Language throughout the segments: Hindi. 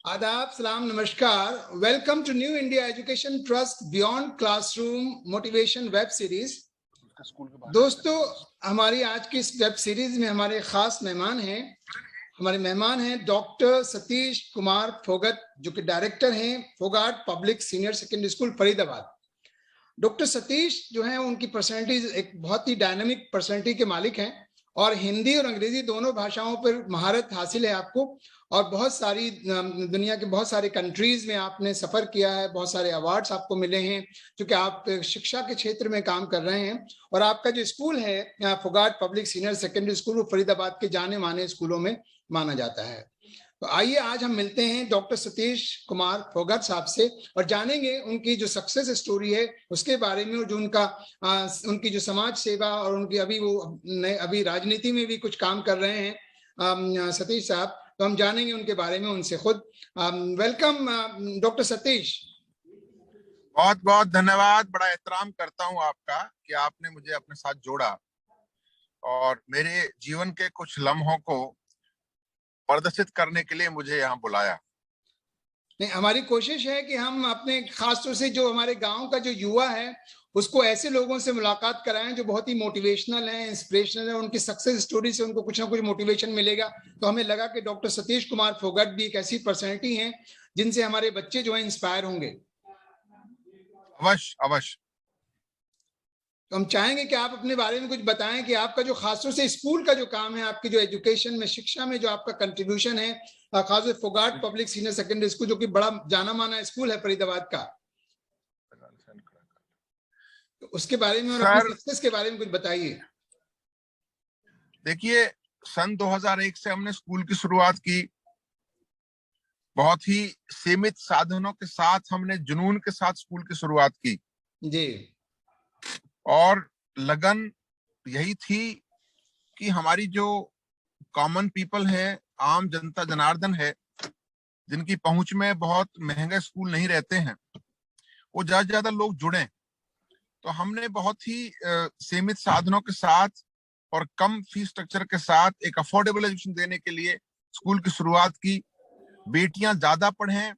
आदाब, सलाम, नमस्कार। Welcome to new India education trust beyond classroom motivation web series. दोस्तों, हमारी आज की इस वेब सीरीज में हमारे खास मेहमान हैं। हमारे मेहमान हैं डॉक्टर सतीश कुमार फोगत, जो कि डायरेक्टर हैं Phogat public senior secondary school Faridabad. Doctor Satish जो हैं, उनकी पर्सनैलिटी एक बहुत ही डायनामिक पर्सनैलिटी के मालिक हैं और हिंदी और अंग्रेजी दोनों भाषाओं पर महारत हासिल है आपको। और बहुत सारी दुनिया के बहुत सारे कंट्रीज में आपने सफर किया है, बहुत सारे अवार्ड्स आपको मिले हैं, क्योंकि आप शिक्षा के क्षेत्र में काम कर रहे हैं। और आपका जो स्कूल है Phogat public senior secondary school, वो फरीदाबाद के जाने माने स्कूलों में माना जाता है। तो आइए आज हम मिलते हैं डॉक्टर सतीश कुमार फोगत साहब से और जानेंगे उनकी जो सक्सेस स्टोरी है उसके बारे में, और जो उनकी जो समाज सेवा और उनकी अभी राजनीति में भी कुछ काम कर रहे हैं सतीश साहब। तो हम जानेंगे उनके बारे में उनसे खुद। Welcome doctor Satish. बहुत बहुत धन्यवाद। बड़ा एहतराम करता हूं आपका कि आपने मुझे अपने साथ जोड़ा और मेरे जीवन के कुछ लम्हों को प्रदर्शित करने के लिए मुझे यहाँ बुलाया। नहीं, हमारी कोशिश है कि हम अपने खासतौर से जो हमारे गांव का जो युवा है उसको ऐसे लोगों से मुलाकात कराएं जो बहुत ही मोटिवेशनल हैं, इंस्पिरेशनल है। उनकी सक्सेस स्टोरी से उनको कुछ ना कुछ मोटिवेशन मिलेगा। तो हमें लगा कि डॉक्टर सतीश कुमार फोगट भी एक ऐसी पर्सनैलिटी हैं जिनसे हमारे बच्चे जो है इंस्पायर होंगे। अवश्य अवश्य। तो हम चाहेंगे कि आप अपने बारे में कुछ बताएं कि आपका जो खासतौर से स्कूल का जो काम है, आपकी जो एजुकेशन में, शिक्षा में जो आपका कंट्रीब्यूशन है, खासतौर से Phogat public senior secondary school जो कि बड़ा जाना माना स्कूल है फरीदाबाद का, तो उसके बारे में और अपनी सक्सेस के बारे में कुछ बताइए। देखिए, सन 2001 से हमने स्कूल की शुरुआत की। बहुत ही सीमित साधनों के साथ हमने जुनून के साथ स्कूल की शुरुआत की जी। और लगन यही थी कि हमारी जो कॉमन पीपल है, आम जनता जनार्दन है, जिनकी पहुंच में बहुत महंगे स्कूल नहीं रहते हैं, वो ज्यादा से ज्यादा लोग जुड़े। तो हमने बहुत ही सीमित साधनों के साथ और कम फीस स्ट्रक्चर के साथ एक अफोर्डेबल एजुकेशन देने के लिए स्कूल की शुरुआत की। बेटियां ज्यादा पढ़ें,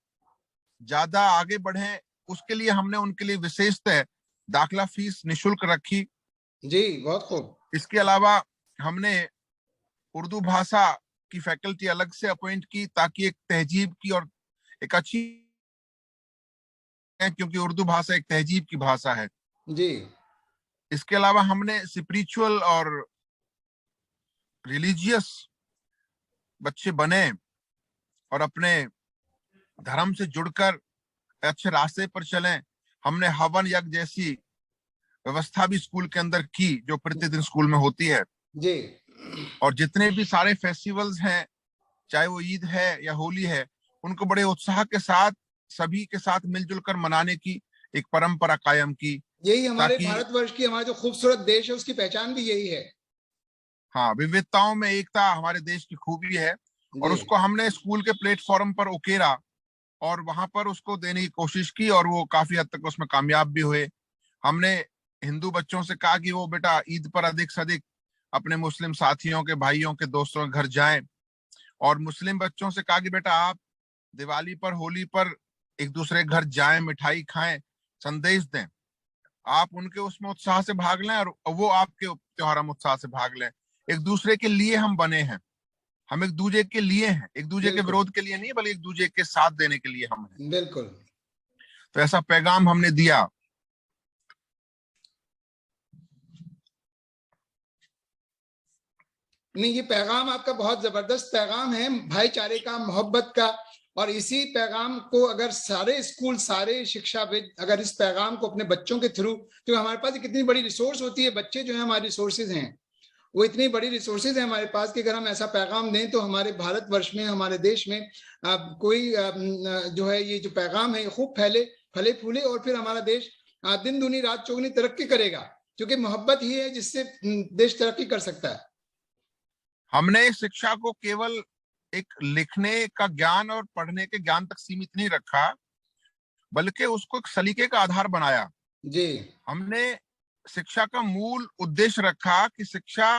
ज्यादा आगे बढ़ें, उसके लिए हमने उनके लिए विशेषतः दाखिला फीस निःशुल्क रखी। जी, बहुत खूब। इसके अलावा हमने उर्दू भाषा की फैकल्टी अलग से अपॉइंट की ताकि एक तहजीब की और एक अच्छी, क्योंकि उर्दू भाषा एक तहजीब की भाषा है जी। इसके अलावा हमने स्पिरिचुअल और रिलीजियस बच्चे बने और अपने धर्म से जुड़कर अच्छे रास्ते पर चलें। हमने हवन यज्ञ जैसी व्यवस्था भी स्कूल के अंदर की, जो प्रतिदिन स्कूल में होती है जी। और जितने भी सारे फेस्टिवल्स हैं, चाहे वो ईद है या होली है, उनको बड़े उत्साह के साथ सभी के साथ मिलजुल कर मनाने की एक परंपरा कायम की। यही हमारे भारतवर्ष की, हमारा जो खूबसूरत देश है, उसकी पहचान भी यही है। हाँ, विविधताओं में एकता हमारे देश की खूबी है और उसको हमने स्कूल के प्लेटफॉर्म पर उकेरा और वहां पर उसको देने की कोशिश की और वो काफी हद तक उसमें कामयाब भी हुए। हमने हिंदू बच्चों से कहा कि वो बेटा ईद पर अधिक से अधिक अपने मुस्लिम साथियों के, भाइयों के, दोस्तों के घर जाएं, और मुस्लिम बच्चों से कहा कि बेटा आप दिवाली पर, होली पर एक दूसरे के घर जाएं, मिठाई खाएं, संदेश दें। आप उनके उसमें उत्साह से भाग लें और वो आपके त्योहार में उत्साह से भाग लें। एक दूसरे के लिए हम बने हैं, हम एक दूसरे के लिए हैं, एक दूसरे के विरोध के लिए नहीं, बल्कि एक दूसरे के साथ देने के लिए हम हैं। बिल्कुल। तो ऐसा पैगाम हमने दिया। नहीं, ये पैगाम आपका बहुत जबरदस्त पैगाम है, भाईचारे का, मोहब्बत का। और इसी पैगाम को अगर सारे स्कूल, सारे शिक्षाविद अगर इस पैगाम को अपने बच्चों के थ्रू, तो हमारे पास कितनी बड़ी रिसोर्स होती है, बच्चे जो है हमारे रिसोर्सेज हैं, वो इतनी बड़ी रिसोर्सेज है हमारे पास कि अगर हम ऐसा पैगाम दें तो हमारे भारतवर्ष में, हमारे देश में कोई जो है ये जो पैगाम है खूब फले फूले और फिर हमारा देश दिन दूनी रात चौगुनी तरक्की करेगा, क्योंकि मोहब्बत ही है जिससे देश तरक्की कर सकता है। हमने शिक्षा को केवल एक लिखने का ज्ञान और पढ़ने के ज्ञान तक सीमित नहीं रखा, बल्कि उसको एक सलीके का आधार बनाया। जी। हमने शिक्षा का मूल उद्देश्य रखा कि शिक्षा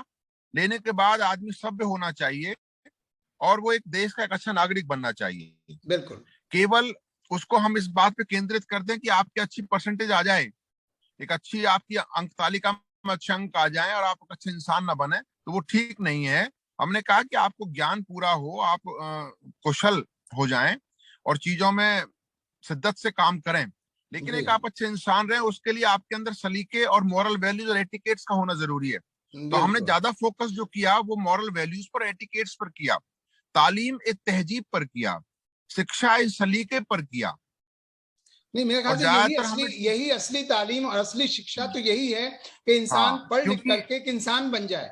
लेने के बाद आदमी सभ्य होना चाहिए और वो एक देश का एक अच्छा नागरिक बनना चाहिए। बिल्कुल। केवल उसको हम इस बात पे केंद्रित करते हैं कि आपकी अच्छी परसेंटेज आ जाए, एक अच्छी आपकी अंक तालिका में अच्छे अंक आ जाए और आप एक अच्छे इंसान ना बने, तो वो ठीक नहीं है। हमने कहा कि आपको ज्ञान पूरा हो, आप कुशल हो जाएं और चीजों में शिद्दत से काम करें, लेकिन जी एक आप अच्छे इंसान रहे, उसके लिए आपके अंदर सलीके और मॉरल वैल्यूज और एटिकेट्स का होना जरूरी है। तो हमने बिल्कुल। ज्यादा फोकस जो किया वो मॉरल वैल्यूज पर, एटिकेट्स पर किया, तालीम एक तहजीब पर किया, शिक्षा इस सलीके पर किया। नहीं, मेरे ख्याल और से ज्यादातर हमने यही असली तालीम और असली शिक्षा तो यही है कि इंसान हाँ, पढ़ लिख क्योंकि करके एक इंसान बन जाए।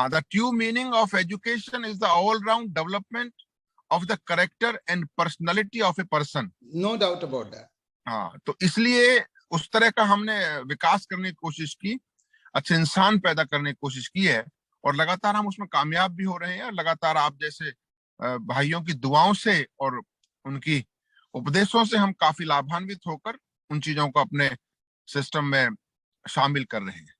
The true meaning of education is the all round development of the character and personality of a person. No doubt about that. हाँ, तो इसलिए उस तरह का हमने विकास करने की कोशिश की, अच्छे इंसान पैदा करने की कोशिश की है, और लगातार हम उसमें कामयाब भी हो रहे हैं। लगातार आप जैसे भाइयों की दुआओं से और उनकी उपदेशों से हम काफी लाभान्वित होकर उन चीजों को अपने सिस्टम में शामिल कर रहे हैं।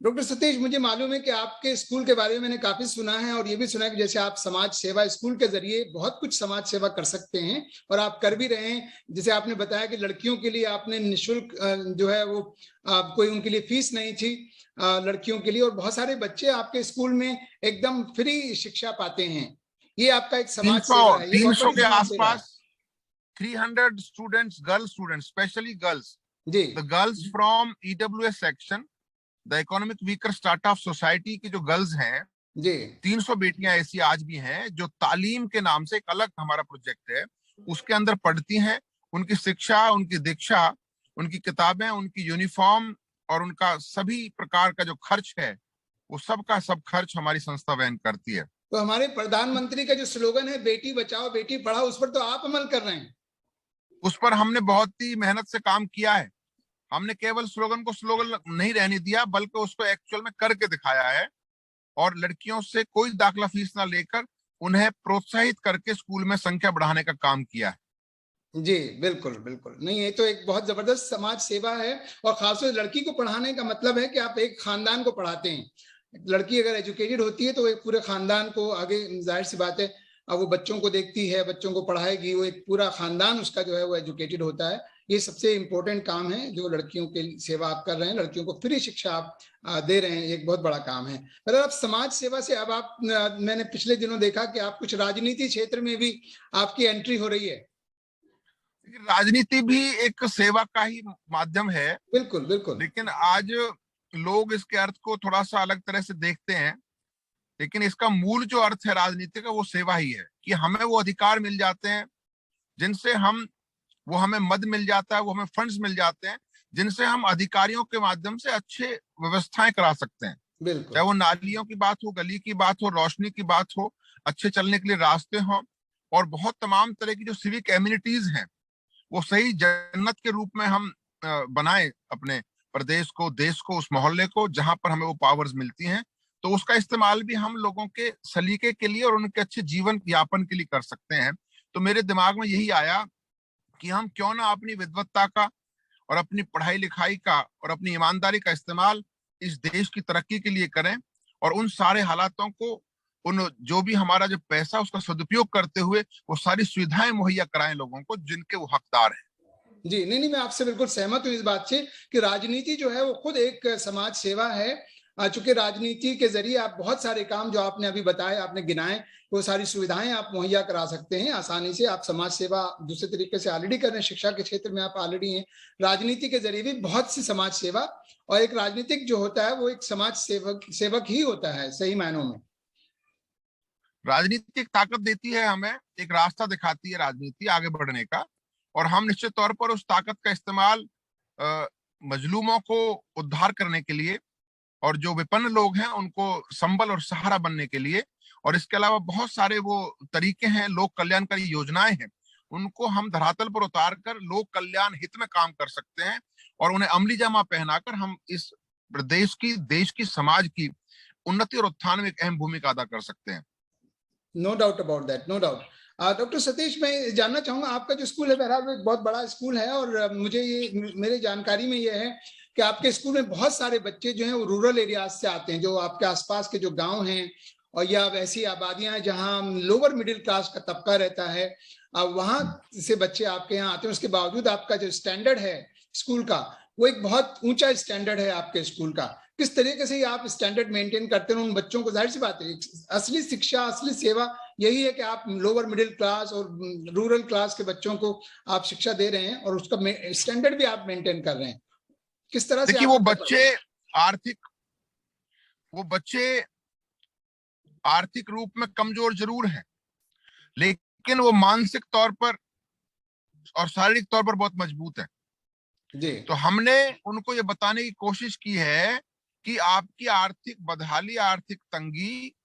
डॉक्टर सतीश, मुझे मालूम है कि आपके स्कूल के बारे में मैंने काफी सुना है और ये भी सुना है कि जैसे आप समाज सेवा, स्कूल के जरिए बहुत कुछ समाज सेवा कर सकते हैं और आप कर भी रहे हैं। जैसे आपने बताया कि लड़कियों के लिए आपने निःशुल्क जो है वो कोई उनके लिए फीस नहीं थी लड़कियों के लिए, और बहुत सारे बच्चे आपके स्कूल में एकदम फ्री शिक्षा पाते हैं। ये आपका एक समाज सेवा है, ये बहुत 300 बड़ी के समाज सेवा है। आसपास 300 students, girl students, specially girls, जी the girls from EWS section, the economic weaker strata of society की जो गर्ल्स हैं, जी 300 बेटियां ऐसी आज भी हैं जो तालीम के नाम से, एक अलग हमारा प्रोजेक्ट है, उसके अंदर पढ़ती हैं। उनकी शिक्षा, उनकी दीक्षा, उनकी किताबें, उनकी यूनिफॉर्म और उनका सभी प्रकार का जो खर्च है, वो सब का सब खर्च हमारी संस्था वहन करती है। तो हमारे प्रधानमंत्री का जो स्लोगन है बेटी बचाओ बेटी पढ़ाओ, उस पर तो आप अमल कर रहे हैं। उस पर हमने बहुत ही मेहनत से काम किया है। हमने केवल स्लोगन को स्लोगन नहीं रहने दिया, बल्कि उसको एक्चुअल में करके दिखाया है, और लड़कियों से कोई दाखिला फीस ना लेकर उन्हें प्रोत्साहित करके स्कूल में संख्या बढ़ाने का काम किया है। जी बिल्कुल बिल्कुल। नहीं, ये तो एक बहुत जबरदस्त समाज सेवा है, और खासतौर से लड़की को पढ़ाने का मतलब है कि आप एक खानदान को पढ़ाते हैं। लड़की अगर एजुकेटेड होती है तो एक पूरे खानदान को आगे, जाहिर सी बात है, अब वो बच्चों को देखती है, बच्चों को पढ़ाएगी, वो एक पूरा खानदान उसका जो है वो एजुकेटेड होता है। ये सबसे इम्पोर्टेंट काम है जो लड़कियों के सेवा आप कर रहे हैं, लड़कियों को फ्री शिक्षा आप दे रहे हैं, एक बहुत बड़ा काम है। मतलब आप समाज सेवा से अब आप, मैंने पिछले दिनों देखा कि आप कुछ राजनीति क्षेत्र में भी आपकी एंट्री हो रही है। राजनीति भी एक सेवा का ही माध्यम है, बिल्कुल बिल्कुल। लेकिन आज लोग इसके अर्थ को थोड़ा सा अलग तरह से देखते हैं। लेकिन इसका मूल जो अर्थ है राजनीति का, वो सेवा ही है, कि हमें वो अधिकार मिल जाते हैं जिनसे हमें मद मिल जाता है, वो हमें फंड्स मिल जाते हैं जिनसे हम अधिकारियों के माध्यम से अच्छे व्यवस्थाएं करा सकते हैं। बिल्कुल चाहे वो नालियों की बात हो, गली की बात हो, रोशनी की बात हो, अच्छे चलने के लिए रास्ते हों, और बहुत तमाम तरह की जो सिविक एम्यूनिटीज हैं, वो सही जन्नत के रूप में हम बनाए अपने प्रदेश को, देश को, उस मोहल्ले को जहां पर हमें वो पावर्स मिलती हैं। तो उसका इस्तेमाल भी हम लोगों के सलीके के लिए और उनके अच्छे जीवन यापन के लिए कर सकते हैं। तो मेरे दिमाग में यही आया कि हम क्यों ना अपनी विद्वत्ता का और अपनी पढ़ाई लिखाई का और अपनी ईमानदारी का इस्तेमाल इस देश की तरक्की के लिए करें, और उन सारे हालातों को, उन जो भी हमारा जो पैसा, उसका सदुपयोग करते हुए वो सारी सुविधाएं मुहैया कराएं लोगों को जिनके वो हकदार हैं। जी। नहीं, मैं आपसे बिल्कुल सहमत हूँ इस बात से कि राजनीति जो है वो खुद एक समाज सेवा है। चूंकि राजनीति के जरिए आप बहुत सारे काम जो आपने अभी बताए, आपने गिनाए, वो सारी सुविधाएं आप मुहैया करा सकते हैं आसानी से। आप समाज सेवा दूसरे तरीके से ऑलरेडी कर रहे हैं, शिक्षा के क्षेत्र में आप ऑलरेडी हैं, राजनीति के जरिए भी बहुत सी समाज सेवा। और एक राजनीतिक जो होता है वो एक समाज सेवक ही होता है सही मायनों में। राजनीति एक ताकत देती है, हमें एक रास्ता दिखाती है राजनीति आगे बढ़ने का, और हम निश्चित तौर पर उस ताकत का इस्तेमाल मजलूमों को उद्धार करने के लिए, और जो विपन्न लोग हैं उनको संबल और सहारा बनने के लिए, और इसके अलावा बहुत सारे वो तरीके हैं, लोक कल्याणकारी योजनाएं हैं, उनको हम धरातल पर उतार कर लोक कल्याण हित में काम कर सकते हैं, और उन्हें अमली जामा पहनाकर हम इस प्रदेश की, देश की, समाज की उन्नति और उत्थान में एक अहम भूमिका अदा कर सकते हैं। No doubt about that, no doubt. Doctor Satish, मैं जानना चाहूंगा, आपका जो स्कूल है बहरहाल एक बहुत बड़ा स्कूल है, और मुझे ये, मेरे जानकारी में ये है कि आपके स्कूल में बहुत सारे बच्चे जो हैं वो रूरल एरियाज से आते हैं, जो आपके आसपास के जो गांव हैं, और या वैसी आबादियां जहां लोअर मिडिल क्लास का तबका रहता है, वहां से बच्चे आपके यहाँ आते हैं, उसके बावजूद आपका जो स्टैंडर्ड है स्कूल का वो एक बहुत ऊंचा स्टैंडर्ड है आपके स्कूल का। किस तरीके से आप स्टैंडर्ड मेंटेन करते हैं उन बच्चों को? जाहिर सी बात है असली शिक्षा, असली सेवा यही है कि आप लोअर मिडिल क्लास और रूरल क्लास के बच्चों को आप शिक्षा दे रहे हैं और उसका स्टैंडर्ड भी आप मेंटेन कर रहे हैं। किस तरह से? देखिए, वो बच्चे आर्थिक रूप में कमजोर जरूर हैं, लेकिन वो मानसिक तौर पर और शारीरिक तौर पर बहुत मजबूत है जी। तो हमने उनको ये बताने की कोशिश की है कि आपकी आर्थिक बदहाली, आर्थिक तंगी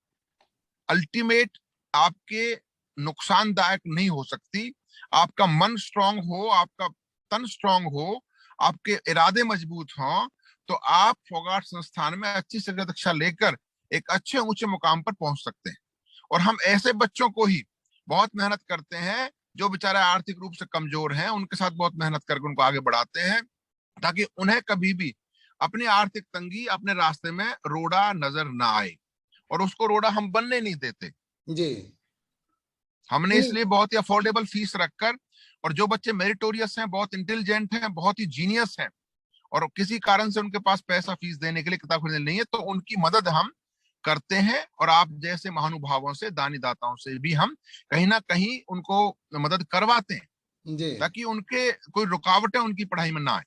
अल्टीमेट आपके नुकसानदायक नहीं हो सकती। आपका मन स्ट्रांग हो, आपका तन स्ट्रांग हो, आपके इरादे मजबूत हों, तो आप फोगाट संस्थान में अच्छी शिक्षा लेकर एक अच्छे ऊंचे मुकाम पर पहुंच सकते हैं। और हम ऐसे बच्चों को ही बहुत मेहनत करते हैं जो बेचारे आर्थिक रूप से कमजोर हैं, उनके साथ बहुत मेहनत करके उनको आगे बढ़ाते हैं, ताकि उन्हें कभी भी अपनी आर्थिक तंगी अपने रास्ते में रोड़ा नजर ना आए। और उसको रोड़ा हम बनने नहीं देते जी। हमने इसलिए बहुत ही अफोर्डेबल फीस रखकर, और जो बच्चे मेरिटोरियस हैं, बहुत इंटेलिजेंट हैं, बहुत ही जीनियस हैं, और किसी कारण से उनके पास पैसा फीस देने के लिए, किताब खरीदने नहीं है, तो उनकी मदद हम करते हैं। और आप जैसे महानुभावों से, दानी दाताओं से भी हम कहीं ना कहीं उनको मदद करवाते हैं जी। ताकि उनके कोई रुकावटें उनकी पढ़ाई में ना आए।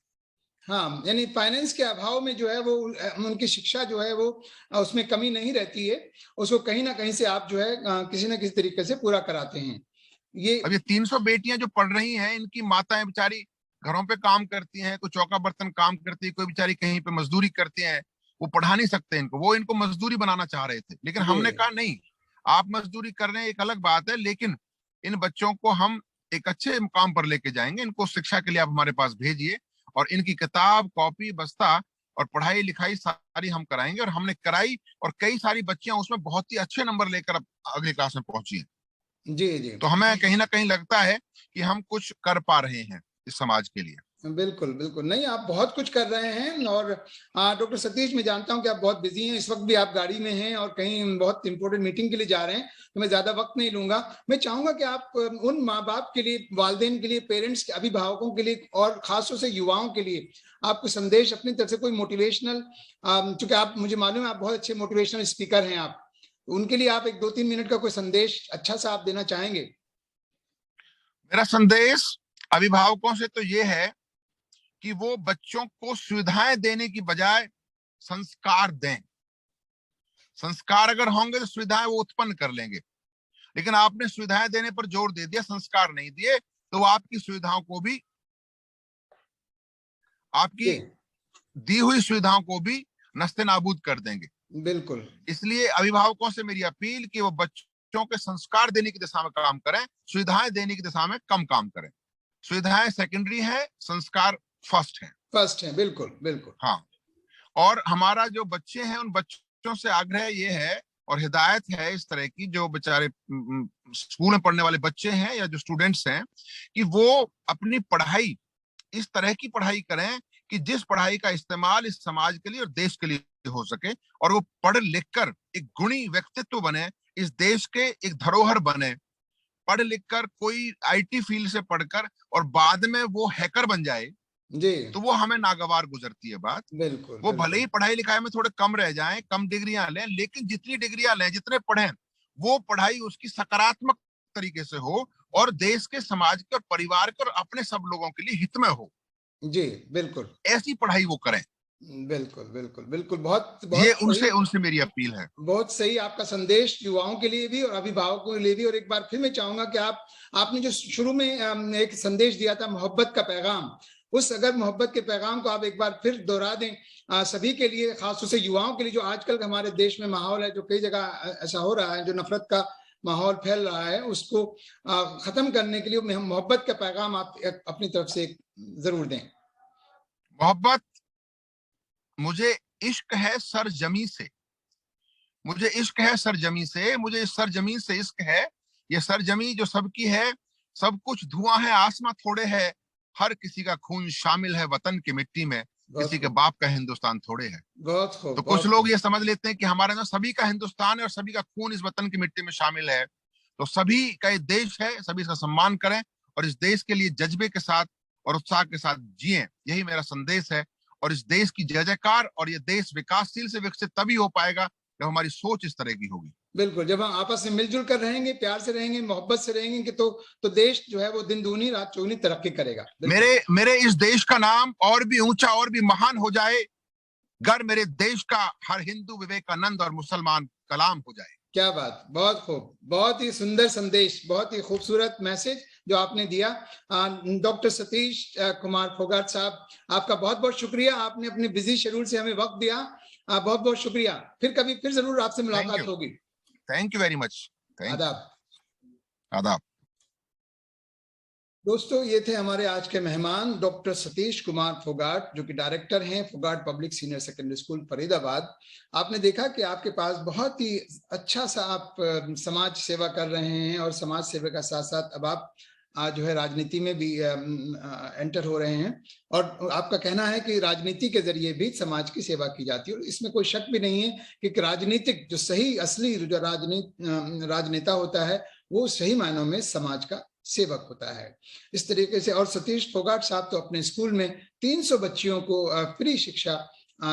हाँ, यानी फाइनेंस के अभाव में जो है वो उनकी शिक्षा जो है वो उसमें कमी नहीं रहती है, उसको कहीं ना कहीं से आप जो है किसी न किसी तरीके से पूरा कराते हैं। अब ये 300 बेटियां जो पढ़ रही हैं, इनकी माताएं बेचारी घरों पे काम करती हैं, कोई चौका बर्तन काम करती है, कोई बेचारी कहीं पे मजदूरी करती है, वो पढ़ा नहीं सकते इनको। वो इनको मजदूरी बनाना चाह रहे थे, लेकिन हमने कहा नहीं, आप मजदूरी कर रहे हैं एक अलग बात है, लेकिन इन बच्चों को हम एक अच्छे मुकाम पर लेके जाएंगे। इनको शिक्षा के लिए आप हमारे पास भेजिए, और इनकी किताब, कॉपी, बस्ता और पढ़ाई लिखाई सारी हम कराएंगे। और हमने कराई, और कई सारी बच्चियां उसमें बहुत ही अच्छे नंबर लेकर अब अगली क्लास में पहुंची हैं। जी जी। तो हमें कहीं ना कहीं लगता है कि हम कुछ कर पा रहे हैं इस समाज के लिए। बिल्कुल बिल्कुल, नहीं आप बहुत कुछ कर रहे हैं। और डॉक्टर सतीश, मैं जानता हूं कि आप बहुत बिजी हैं, इस वक्त भी आप गाड़ी में हैं और कहीं बहुत इंपॉर्टेंट मीटिंग के लिए जा रहे हैं, तो मैं ज्यादा वक्त नहीं लूंगा। मैं चाहूंगा कि आप उन माँ बाप के लिए, वालिदैन के लिए, पेरेंट्स के, अभिभावकों के लिए और खासतौर से युवाओं के लिए आप कुछ संदेश अपनी तरफ से, कोई मोटिवेशनल, चूंकि आप, मुझे मालूम है आप बहुत अच्छे मोटिवेशनल स्पीकर हैं, आप उनके लिए आप एक 2-3 मिनट का कोई संदेश अच्छा सा आप देना चाहेंगे? मेरा संदेश अभिभावकों से तो ये है कि वो बच्चों को सुविधाएं देने की बजाय संस्कार दें। संस्कार अगर होंगे तो सुविधाएं वो उत्पन्न कर लेंगे, लेकिन आपने सुविधाएं देने पर जोर दे दिया, संस्कार नहीं दिए, तो वो आपकी सुविधाओं को भी, आपकी दी हुई सुविधाओं को भी नस्ते नाबूद कर देंगे। बिल्कुल। इसलिए अभिभावकों से मेरी अपील कि वो बच्चों के संस्कार देने की दिशा में काम करें, सुविधाएं देने की दिशा में कम काम करें। सुविधाएं सेकेंडरी है, संस्कार फर्स्ट है। फर्स्ट है, बिल्कुल बिल्कुल। हाँ, और हमारा जो बच्चे हैं, उन बच्चों से आग्रह ये है और हिदायत है इस तरह की, जो बेचारे स्कूल में पढ़ने वाले बच्चे हैं या जो स्टूडेंट्स हैं, कि वो अपनी पढ़ाई इस तरह की पढ़ाई करें कि जिस पढ़ाई का इस्तेमाल इस समाज के लिए और देश के लिए हो सके, और वो पढ़ लिख कर एक गुणी व्यक्तित्व बने, इस देश के एक धरोहर बने। पढ़ लिख कर कोई आईटी फील्ड से पढ़कर और बाद में वो हैकर बन जाए, जी, तो वो हमें नागवार गुजरती है बात। बिल्कुल। वो भले ही पढ़ाई लिखाई में थोड़े कम रह जाएं, कम डिग्रियां लें, लेकिन जितनी डिग्रियां लें, जितने पढ़ें, वो पढ़ाई उसकी सकारात्मक तरीके से हो और देश के, समाज के और परिवार के और अपने सब लोगों के लिए हित में हो। जी बिल्कुल, ऐसी पढ़ाई वो करें। बिल्कुल बिल्कुल बिल्कुल। बहुत ये बहुत उनसे मेरी अपील है। बहुत सही आपका संदेश युवाओं के लिए भी और अभिभावकों के लिए भी। और एक बार फिर मैं चाहूंगा कि आपने जो शुरू में एक संदेश दिया था, मोहब्बत का पैगाम, उस अगर मोहब्बत के पैगाम को आप एक बार फिर दोहरा दें सभी के लिए, खासतौर से युवाओं के लिए, जो आजकल हमारे देश में माहौल है, जो कई जगह ऐसा हो रहा है, जो नफरत का माहौल फैल रहा है, उसको खत्म करने के लिए हम मोहब्बत का पैगाम आप अपनी तरफ से जरूर दें। मोहब्बत, मुझे इश्क है सरजमी से, मुझे इश्क है सरजमी से, मुझे इस सरजमी से इश्क है। ये सरजमी जो सबकी है, सब कुछ धुआं है, आसमां थोड़े है, हर किसी का खून शामिल है वतन की मिट्टी में। किसी के बाप का हिंदुस्तान थोड़े है। बहुत खूब। तो कुछ लोग ये समझ लेते हैं कि हमारे अंदर सभी का हिंदुस्तान है और सभी का खून इस वतन की मिट्टी में शामिल है, तो सभी का ये देश है, सभी इसका सम्मान करें और इस देश के लिए जज्बे के साथ और उत्साह के साथ जिएं। यही मेरा संदेश है। और इस देश की जय जयकार और ये देश विकासशील से विकसित तभी हो पाएगा जब हमारी सोच इस तरह की होगी। बिल्कुल, जब हम आपस में मिलजुल कर रहेंगे, प्यार से रहेंगे, मोहब्बत से रहेंगे कि तो देश जो है वो दिन दूनी रात चौगुनी तरक्की करेगा। मेरे इस देश का नाम और भी ऊंचा और भी महान हो जाए, गर मेरे देश का हर हिंदू विवेकानंद और मुसलमान कलाम हो जाए। क्या बात, बहुत खूब, बहुत ही सुंदर संदेश, बहुत ही खूबसूरत मैसेज जो आपने दिया। डॉक्टर सतीश कुमार फोगाट साहब, आपका बहुत बहुत शुक्रिया, आपने अपने बिजी शेड्यूल से हमें वक्त दिया। बहुत बहुत शुक्रिया। फिर कभी फिर जरूर आपसे मुलाकात होगी। Thank you very much. आदाब। आदाब। दोस्तों, ये थे हमारे आज के मेहमान डॉक्टर सतीश कुमार फोगाट, जो कि डायरेक्टर हैं Phogat public senior secondary school Faridabad. आपने देखा कि आपके पास बहुत ही अच्छा सा आप समाज सेवा कर रहे हैं और समाज सेवा का साथ साथ अब आप जो है राजनीति में भी एंटर हो रहे हैं और आपका कहना है कि राजनीति के जरिए भी समाज की सेवा की जाती है। और इसमें कोई शक भी नहीं है कि राजनीतिक जो सही असली जो राजनेता होता है वो सही मायनों में समाज का सेवक होता है। इस तरीके से, और सतीश फोगाट साहब तो अपने स्कूल में 300 बच्चियों को फ्री शिक्षा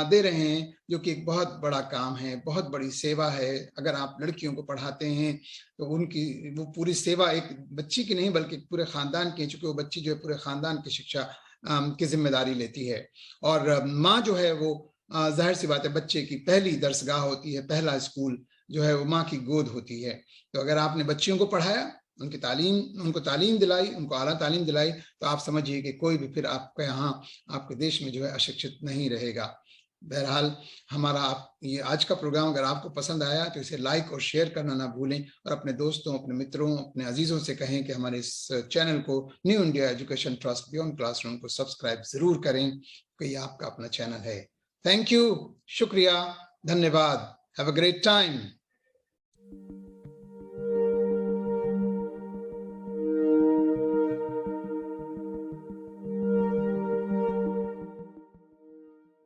दे रहे हैं, जो कि एक बहुत बड़ा काम है, बहुत बड़ी सेवा है। अगर आप लड़कियों को पढ़ाते हैं तो उनकी वो पूरी सेवा एक बच्ची की नहीं बल्कि पूरे खानदान की, चूंकि वो बच्ची जो है पूरे खानदान की शिक्षा की जिम्मेदारी लेती है। और माँ जो है वो जाहिर सी बात है बच्चे की पहली दरसगाह होती है, पहला स्कूल जो है वो माँ की गोद होती है। तो अगर आपने बच्चियों को पढ़ाया, उनको तालीम दिलाई, उनको आला तालीम दिलाई, तो आप समझिए कि कोई भी फिर आपके यहाँ आपके देश में जो है अशिक्षित नहीं रहेगा। बहरहाल हमारा ये आज का प्रोग्राम अगर आपको पसंद आया तो इसे लाइक और शेयर करना ना भूलें और अपने दोस्तों, अपने मित्रों, अपने अजीजों से कहें कि हमारे इस चैनल को new India education trust beyond classroom को सब्सक्राइब जरूर करें, क्योंकि ये आपका अपना चैनल है। थैंक यू, शुक्रिया, धन्यवाद। Have a great time.